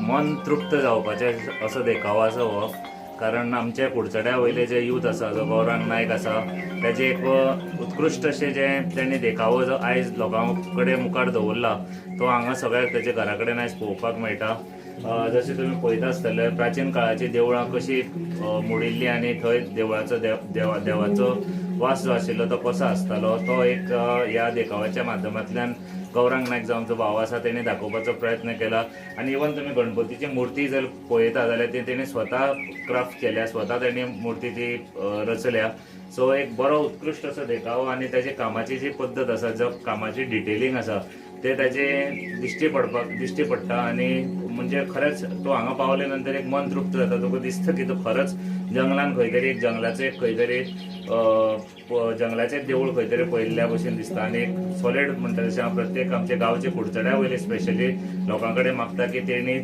मन तृप्त जावपाचें असो देखावो आसा हो. कारण आमच्या कुडचड्या वयले जे यूथ आसा, जो गौरांग नायक आसा, तेजे एक उत्कृश्ट अशें जे तेणी देखावो जो आयज लोकां कडेन मुखार दवरला, तो हांगा सगळ्याक तेजे घरा कडेन आयज पळोवपाक मेळटा. जशें तुमी पळयता आसतले, प्राचीन काळाची देवळां कशी मोडिल्ली आनी थंय देवळाचो देवाचो वास जो आशिल्लो तो कसो आसतालो, तो एक ह्या देखाव्याच्या माध्यमांतल्यान गौरांग नायक जो आमचो भाव आसा तेणी दाखोवपाचो प्रयत्न केला. आनी इवन तुमी गणपतीची मुर्ती जर पळयता जाल्यार ती तेणी स्वता क्राफ्ट केल्या, स्वता तेणी मुर्ती ती रचल्या. सो एक बरो उत्कृश्ट असो देखावो आनी तेजे कामाची जी पद्दत आसा, जो कामाची डिटेलिंग आसा, ते ताजे दिश्टी पडटा. आनी म्हणजे खरेंच तो हांगा पावले नंतर एक मन तृप्त जाता. तुका दिसता की तो खरंच जंगलान खंय तरी एक जंगलाचें देवूळ खंय तरी पळयल्ल्या भशेन दिसता. आनी एक सॉलिड म्हणटा तशें हांव प्रत्येक आमच्या गांवचे कुडचड्या वयले स्पेशली लोकां कडेन मागता की तेणी